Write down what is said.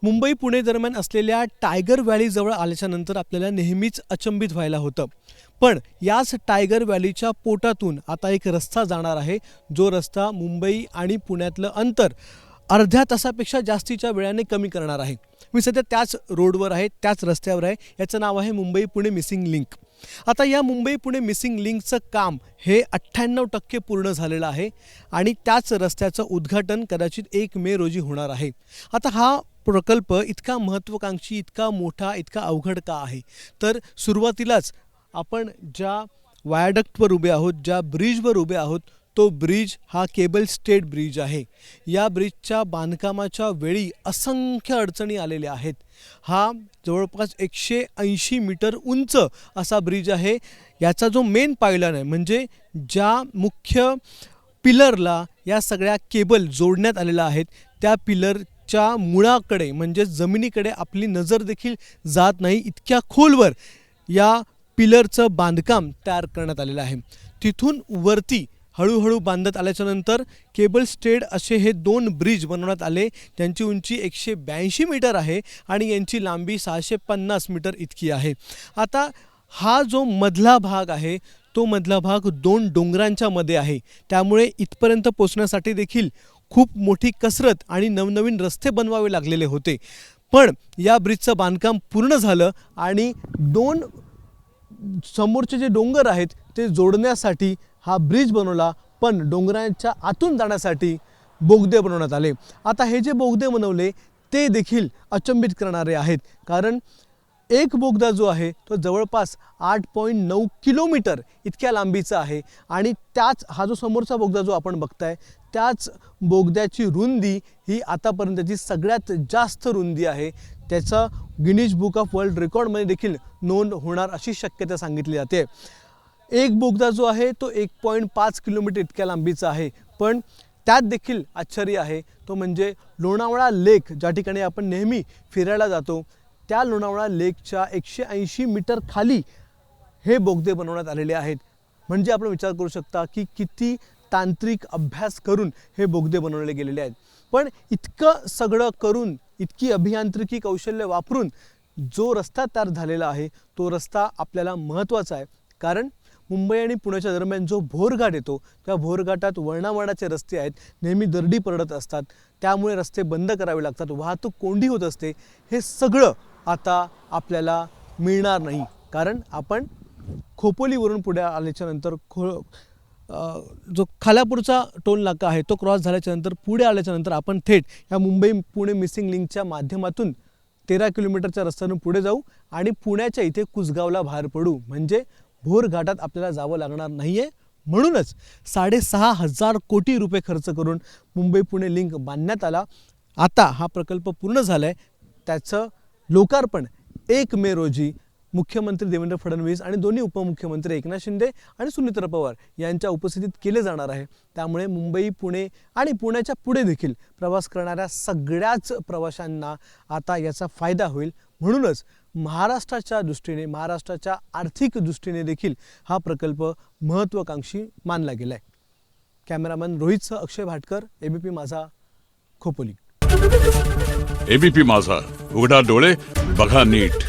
मुंबई पुणे दरम्यान असलेल्या टायगर व्हॅलीजवळ आल्याच्यानंतर आपल्याला नेहमीच अचंबित व्हायला होतं. पण याच टायगर व्हॅलीच्या पोटातून आता एक रस्ता जाणार आहे, जो रस्ता मुंबई आणि पुण्यातलं अंतर अर्ध्या तासापेक्षा जास्तीच्या वेळाने कमी करणार आहे. मी सध्या त्याच रोडवर आहे, त्याच रस्त्यावर आहे. याचं नाव आहे मुंबई पुणे मिसिंग लिंक. आता या मुंबई पुणे मिसिंग लिंकचं काम हे 98% पूर्ण झालेलं आहे आणि त्याच रस्त्याचं उद्घाटन कदाचित 1 मे रोजी होणार आहे. आता हा प्रकल्प इतका महत्त्वाकांक्षी, इतका मोठा, इतका अवघड का आहे? तर सुरुवातीलाच आपण ज्या वायाडक्टवर उभे आहोत, ज्या ब्रिजवर उभे आहोत, तो ब्रिज हा केबल स्टेट ब्रिज आहे. या ब्रिजच्या बांधकामाच्या वेळी असंख्य अडचणी आलेल्या आहेत. हा जवळपास 180 मीटर उंच असा ब्रिज आहे. याचा जो मेन पायलन आहे, म्हणजे ज्या मुख्य पिलरला या सगळ्या केबल जोडण्यात आलेल्या आहेत, त्या पिलरच्या मुळाकडे म्हणजे जमिनीकडे आपली नजर देखील जात नाही, इतक्या खोलवर या पिलरचं बांधकाम तयार करण्यात आलेलं आहे. तिथून वरती हळूहळू बांधत आल्याच्यानंतर केबल स्टेड असे हे 2 ब्रिज बनवण्यात आले. त्यांची उंची 182 मीटर आहे आणि यांची लांबी 650 मीटर इतकी आहे. आता हा जो मधला भाग आहे, तो मधला भाग 2 डोंगरांच्या मध्ये आहे. त्यामुळे इथपर्यंत पोहोचण्यासाठी देखील खूप मोठी कसरत आणि नवनवीन रस्ते बनवावे लागलेले होते. पण या ब्रिजचं बांधकाम पूर्ण झालं आणि 2 समोरचे जे डोंगर आहेत ते जोडण्यासाठी हा ब्रिज बनवला. पण डोंगरांच्या आतून जाण्यासाठी बोगदे बनवण्यात आले. आता हे जे बोगदे बनवले ते देखील अचंबित करणारे आहेत, कारण एक बोगदा जो आहे तो जवळपास 8.9 किलोमीटर इतक्या लांबीचा आहे आणि त्याच हा जो समोरचा बोगदा जो आपण बघताय, त्याच बोगद्याची रुंदी ही आतापर्यंतची सगळ्यात जास्त रुंदी आहे. त्याचा गिनीज बुक ऑफ वर्ल्ड रेकॉर्डमध्ये देखील नोंद होणार अशी शक्यता सांगितली जाते. एक बोगदा जो आहे तो 1.5 किलोमीटर इतक्या लांबीचा आहे. पण त्यात देखील आश्चर्य आहे, तो म्हणजे लोणावळा लेक, ज्या ठिकाणी आपण नेहमी फिरायला जातो, त्या लोणावळा लेकच्या 180 मीटर खाली हे बोगदे बनवण्यात आलेले आहेत. म्हणजे आपण विचार करू शकता की किती तांत्रिक अभ्यास करून हे बोगदे बनवले गेलेले आहेत. पण इतकं सगळं करून, इतकी अभियांत्रिकी कौशल्य वापरून जो रस्ता तयार झालेला आहे, तो रस्ता आपल्याला महत्त्वाचा आहे. कारण मुंबई आणि पुण्याच्या दरम्यान जो भोरघाट येतो, त्या भोरघाटात वळणावळणाचे रस्ते आहेत, नेहमी दरडी पडत असतात. त्यामुळे रस्ते बंद करावे लागतात, वाहतूक कोंडी होत असते. हे सगळं आता आपल्याला मिळणार नाही, कारण आपण खोपोलीवरून पुढे आल्याच्यानंतर जो खालापूरचा टोल नाका आहे तो क्रॉस झाल्याच्यानंतर पुढे आल्याच्यानंतर आपण थेट या मुंबई पुणे मिसिंग लिंकच्या माध्यमातून 13 किलोमीटरच्या रस्त्याने पुढे जाऊ आणि पुण्याच्या इथे कुसगावला बाहेर पडू. म्हणजे भोर घाटात आपल्याला जावं लागणार नाही आहे. म्हणूनच 6,500 कोटी रुपये खर्च करून मुंबई पुणे लिंक बांधण्यात आला. आता हा प्रकल्प पूर्ण झाला आहे. त्याचं लोकार्पण 1 मे रोजी मुख्यमंत्री देवेंद्र फडणवीस आणि दोन्ही उपमुख्यमंत्री एकनाथ शिंदे आणि सुनीत्रा पवार यांच्या उपस्थितीत केले जाणार आहे. त्यामुळे मुंबई पुणे आणि पुण्याच्या पुढे देखील प्रवास करणाऱ्या सगळ्याच प्रवाशांना आता याचा फायदा होईल. म्हणूनच महाराष्ट्राच्या दृष्टीने, महाराष्ट्राच्या आर्थिक दृष्टीने देखील हा प्रकल्प महत्त्वाकांक्षी मानला गेला आहे. कॅमेरामॅन रोहितसह अक्षय भाटकर, एबीपी माझा, खोपोली. एबीपी माझा, उघडा डोळे बघा नीट.